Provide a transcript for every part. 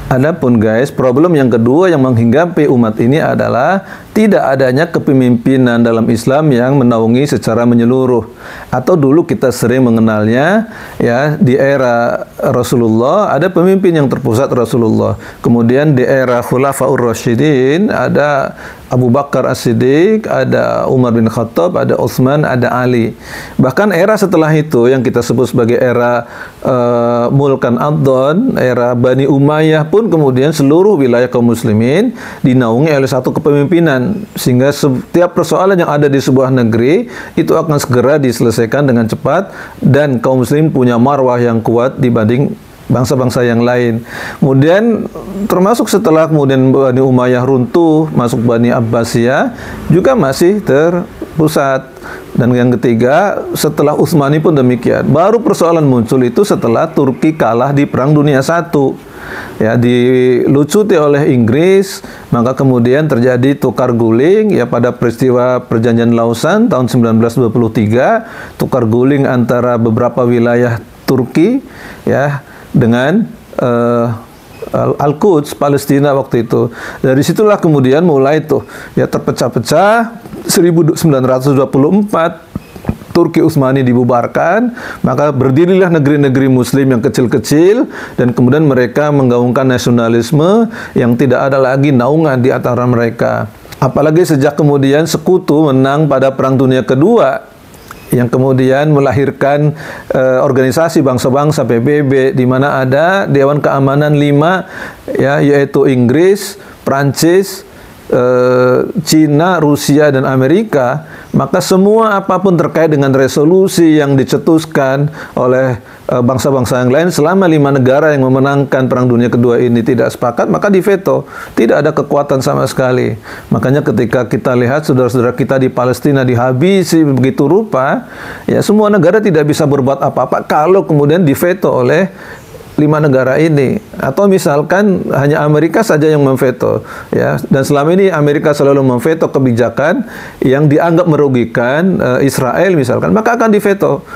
Adapun guys, problem yang kedua yang menghinggapi umat ini adalah tidak adanya kepemimpinan dalam Islam yang menaungi secara menyeluruh. Atau dulu kita sering mengenalnya ya di era Rasulullah ada pemimpin yang terpusat Rasulullah. Kemudian di era Khulafaur Rasyidin ada Abu Bakar As-Siddiq, ada Umar bin Khattab, ada Utsman, ada Ali. Bahkan era setelah itu yang kita sebut sebagai era Mulkan Ad-Don, era Bani Umayyah pun kemudian seluruh wilayah kaum muslimin dinaungi oleh satu kepemimpinan, sehingga setiap persoalan yang ada di sebuah negeri itu akan segera diselesaikan dengan cepat dan kaum muslimin punya marwah yang kuat dibanding bangsa-bangsa yang lain. Kemudian termasuk setelah kemudian Bani Umayyah runtuh, masuk Bani Abbasiyah juga masih terpusat. Dan yang ketiga, setelah Utsmani pun demikian. Baru persoalan muncul itu setelah Turki kalah di Perang Dunia I. Ya, dilucuti oleh Inggris, maka kemudian terjadi tukar guling ya pada peristiwa Perjanjian Lausanne tahun 1923, tukar guling antara beberapa wilayah Turki ya dengan Al-Quds, Palestina waktu itu. Dari situlah kemudian mulai tuh ya terpecah-pecah. 1924 Turki Utsmani dibubarkan, maka berdirilah negeri-negeri muslim yang kecil-kecil dan kemudian mereka menggaungkan nasionalisme yang tidak ada lagi naungan di antara mereka. Apalagi sejak kemudian sekutu menang pada Perang Dunia Kedua yang kemudian melahirkan organisasi bangsa-bangsa PBB di mana ada Dewan Keamanan 5 ya, yaitu Inggris, Prancis, Cina, Rusia, dan Amerika. Maka semua apapun terkait dengan resolusi yang dicetuskan oleh bangsa-bangsa yang lain, selama 5 negara yang memenangkan Perang Dunia Kedua ini tidak sepakat, maka diveto. Tidak ada kekuatan sama sekali. Makanya ketika kita lihat saudara-saudara kita di Palestina dihabisi begitu rupa, ya semua negara tidak bisa berbuat apa-apa kalau kemudian diveto oleh 5 negara ini. Atau misalkan hanya Amerika saja yang memveto ya, dan selama ini Amerika selalu memveto kebijakan yang dianggap merugikan Israel misalkan, maka akan diveto.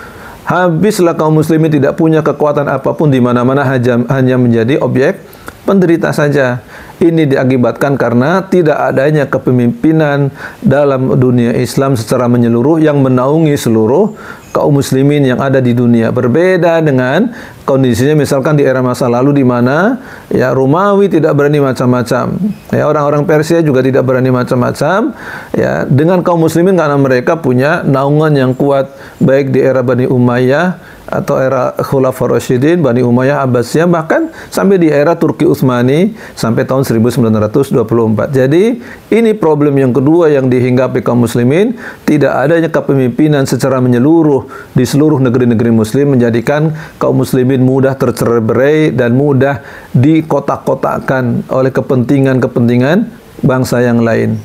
Habislah kaum muslimin tidak punya kekuatan apapun, di mana-mana hanya menjadi objek penderita saja. Ini diakibatkan karena tidak adanya kepemimpinan dalam dunia Islam secara menyeluruh yang menaungi seluruh kaum muslimin yang ada di dunia. Berbeda dengan kondisinya misalkan di era masa lalu di mana ya Romawi tidak berani macam-macam. Ya, orang-orang Persia juga tidak berani macam-macam ya dengan kaum muslimin karena mereka punya naungan yang kuat baik di era Bani Umayyah atau era Khulafaur Rasyidin, Bani Umayyah, Abbasiyah, bahkan sampai di era Turki Utsmani sampai tahun 1924. Jadi ini problem yang kedua yang dihinggapi kaum muslimin, tidak adanya kepemimpinan secara menyeluruh di seluruh negeri-negeri muslim menjadikan kaum muslimin mudah tercerai-berai dan mudah dikotak-kotakkan oleh kepentingan-kepentingan bangsa yang lain.